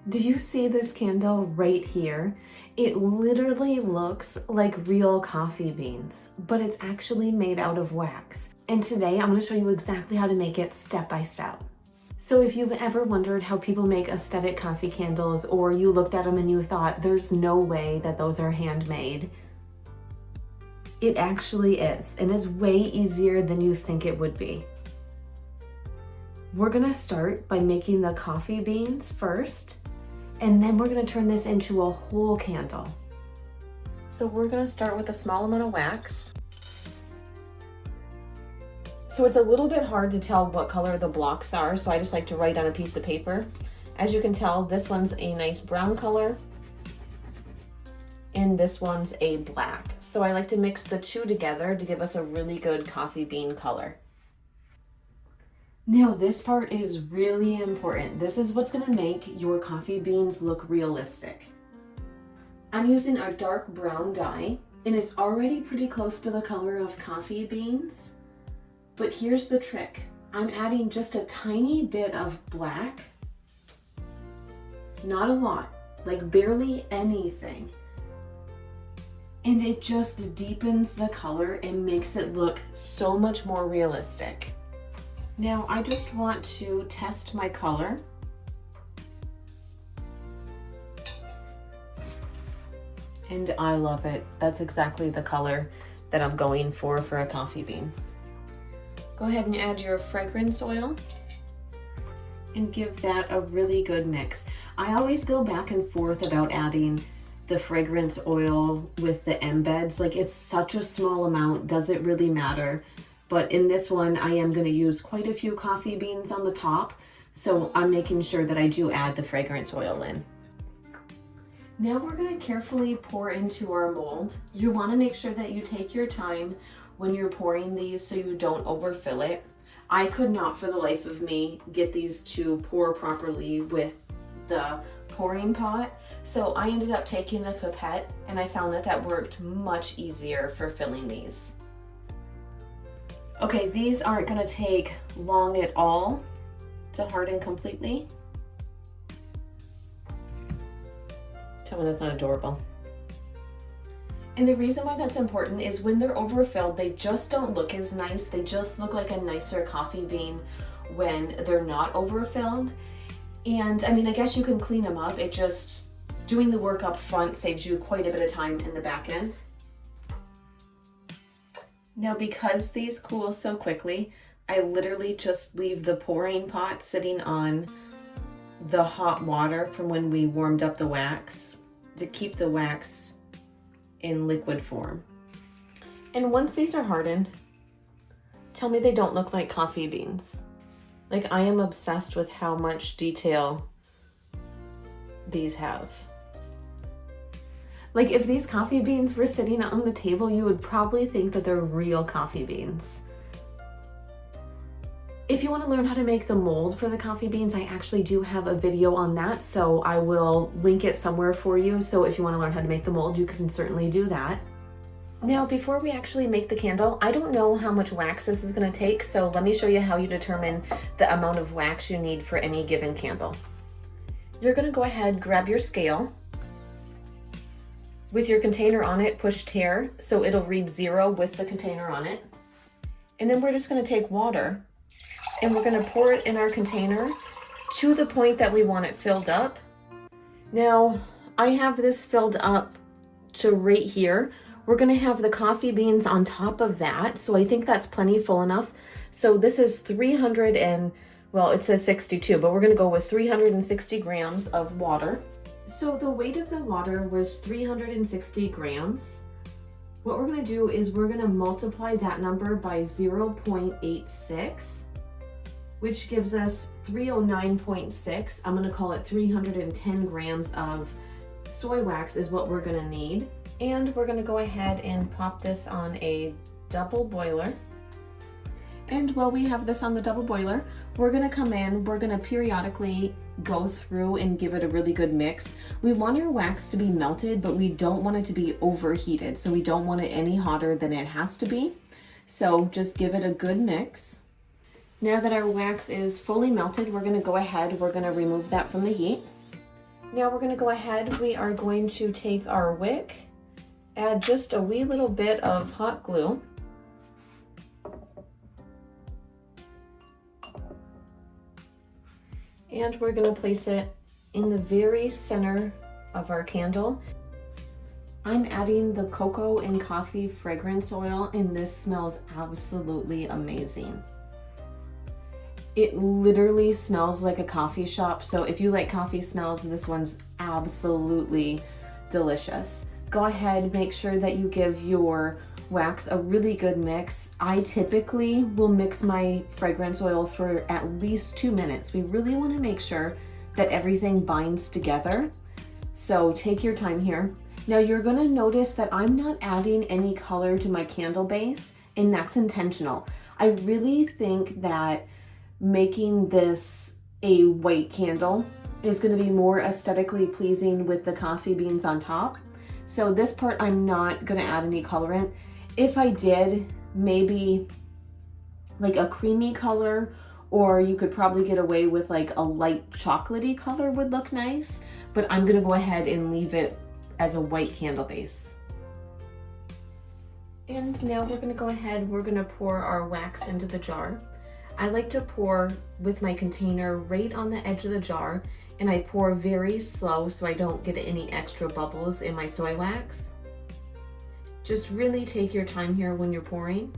Do you see this candle right here? It literally looks like real coffee beans, but it's actually made out of wax. And today I'm going to show you exactly how to make it step by step. So if you've ever wondered how people make aesthetic coffee candles, or you looked at them and you thought there's no way that those are handmade, it actually is, and is way easier than you think it would be. We're going to start by making the coffee beans first. And then we're going to turn this into a whole candle. So we're going to start with a small amount of wax. So it's a little bit hard to tell what color the blocks are, so I just like to write on a piece of paper. As you can tell, this one's a nice brown color, and this one's a black. So I like to mix the two together to give us a really good coffee bean color. Now this part is really important. This is what's going to make your coffee beans look realistic. I'm using a dark brown dye, and it's already pretty close to the color of coffee beans. But here's the trick. I'm adding just a tiny bit of black. Not a lot, like barely anything. And it just deepens the color and makes it look so much more realistic. Now I just want to test my color. And I love it. That's exactly the color that I'm going for a coffee bean. Go ahead and add your fragrance oil and give that a really good mix. I always go back and forth about adding the fragrance oil with the embeds. Like, it's such a small amount, does it really matter? But in this one, I am going to use quite a few coffee beans on the top, so I'm making sure that I do add the fragrance oil in. Now we're going to carefully pour into our mold. You want to make sure that you take your time when you're pouring these so you don't overfill it. I could not for the life of me get these to pour properly with the pouring pot, so I ended up taking a pipette, and I found that that worked much easier for filling these. Okay, these aren't going to take long at all to harden completely. Tell me that's not adorable. And the reason why that's important is when they're overfilled, they just don't look as nice. They just look like a nicer coffee bean when they're not overfilled. And I mean, I guess you can clean them up. It just, doing the work up front saves you quite a bit of time in the back end. Now, because these cool so quickly, I literally just leave the pouring pot sitting on the hot water from when we warmed up the wax to keep the wax in liquid form. And once these are hardened, tell me they don't look like coffee beans. Like, I am obsessed with how much detail these have. Like, if these coffee beans were sitting on the table, you would probably think that they're real coffee beans. If you want to learn how to make the mold for the coffee beans, I actually do have a video on that, so I will link it somewhere for you. So if you want to learn how to make the mold, you can certainly do that. Now, before we actually make the candle, I don't know how much wax this is going to take, so let me show you how you determine the amount of wax you need for any given candle. You're going to go ahead, grab your scale. With your container on it, push tare, so it'll read 0 with the container on it. And then we're just going to take water, and we're going to pour it in our container to the point that we want it filled up. Now, I have this filled up to right here. We're going to have the coffee beans on top of that, so I think that's plenty full enough. So this is 300 and, well, it says 62, but we're going to go with 360 grams of water. So the weight of the water was 360 grams. What we're going to do is we're going to multiply that number by 0.86, which gives us 309.6. I'm going to call it 310 grams of soy wax is what we're going to need. And we're going to go ahead and pop this on a double boiler. And while we have this on the double boiler, we're going to come in, we're going to periodically go through and give it a really good mix. We want our wax to be melted, but we don't want it to be overheated. So we don't want it any hotter than it has to be. So just give it a good mix. Now that our wax is fully melted, we're going to go ahead, we're going to remove that from the heat. Now we're gonna go ahead, we are going to take our wick, add just a wee little bit of hot glue. And we're gonna place it in the very center of our candle. I'm adding the cocoa and coffee fragrance oil, and this smells absolutely amazing. It literally smells like a coffee shop, so if you like coffee smells, this one's absolutely delicious. Go ahead, make sure that you give your wax a really good mix. I typically will mix my fragrance oil for at least 2 minutes. We really want to make sure that everything binds together. So take your time here. Now you're going to notice that I'm not adding any color to my candle base, and that's intentional. I really think that making this a white candle is going to be more aesthetically pleasing with the coffee beans on top. So this part I'm not going to add any colorant. If I did, maybe like a creamy color, or you could probably get away with like a light chocolatey color would look nice, but I'm going to go ahead and leave it as a white candle base. And now we're going to go ahead, we're going to pour our wax into the jar. I like to pour with my container right on the edge of the jar, and I pour very slow so I don't get any extra bubbles in my soy wax. Just really take your time here when you're pouring.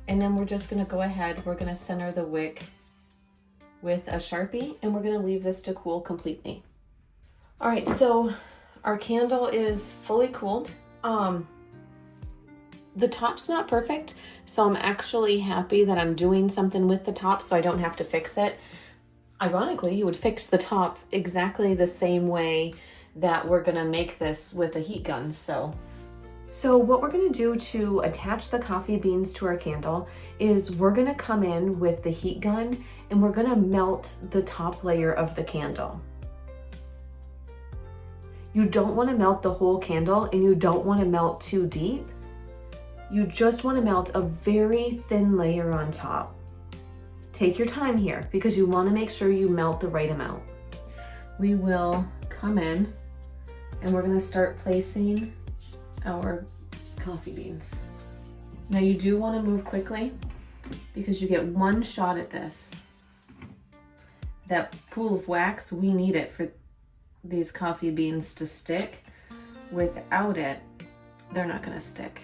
And then we're just gonna go ahead, we're gonna center the wick with a Sharpie, and we're gonna leave this to cool completely. All right, so our candle is fully cooled. The top's not perfect, so I'm actually happy that I'm doing something with the top so I don't have to fix it. Ironically, you would fix the top exactly the same way that we're gonna make this with a heat gun, So what we're gonna do to attach the coffee beans to our candle is we're gonna come in with the heat gun and we're gonna melt the top layer of the candle. You don't wanna melt the whole candle, and you don't wanna melt too deep. You just wanna melt a very thin layer on top. Take your time here because you wanna make sure you melt the right amount. We will come in and we're gonna start placing our coffee beans. Now you do want to move quickly because you get one shot at this. That pool of wax, we need it for these coffee beans to stick. Without it, they're not going to stick.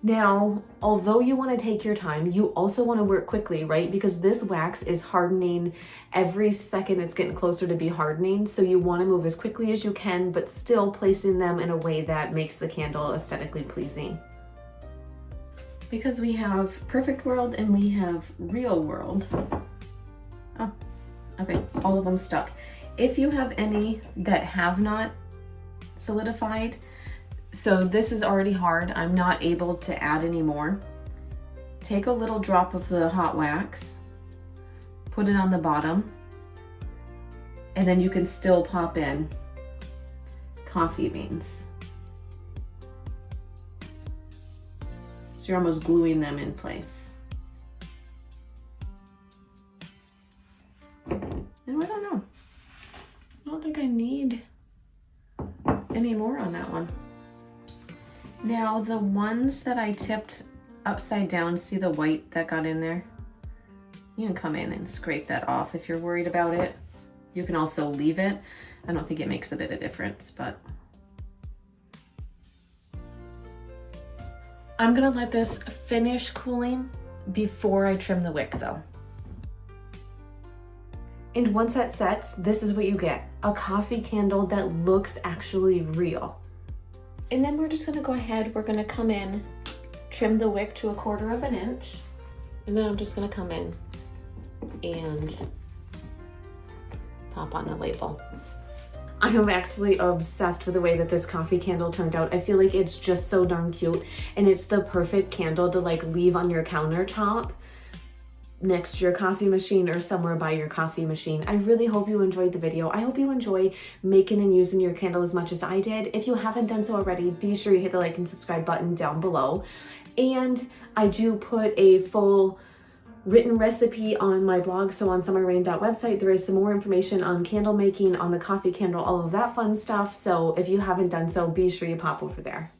Now, although you want to take your time, you also want to work quickly, right? Because this wax is hardening every second. It's getting closer to be hardening. So you want to move as quickly as you can, but still placing them in a way that makes the candle aesthetically pleasing. Because we have perfect world and we have real world. Oh, okay, all of them stuck. If you have any that have not solidified, so this is already hard, I'm not able to add any more. Take a little drop of the hot wax, put it on the bottom, and then you can still pop in coffee beans. So you're almost gluing them in place. And I don't know. I don't think I need any more on that one. Now the ones that I tipped upside down, see the white that got in there? You can come in and scrape that off if you're worried about it. You can also leave it. I don't think it makes a bit of difference, but I'm gonna let this finish cooling before I trim the wick though. And once that sets, this is what you get. A coffee candle that looks actually real. And then we're just gonna go ahead, we're gonna come in, trim the wick to 1/4 inch, and then I'm just gonna come in and pop on a label. I am actually obsessed with the way that this coffee candle turned out. I feel like it's just so darn cute, and it's the perfect candle to like leave on your countertop next to your coffee machine or somewhere by your coffee machine. I really hope you enjoyed the video. I hope you enjoy making and using your candle as much as I did. If you haven't done so already, be sure you hit the like and subscribe button down below. And I do put a full written recipe on my blog, so on summerrain.website there is some more information on candle making, on the coffee candle, all of that fun stuff. So if you haven't done so, be sure you pop over there.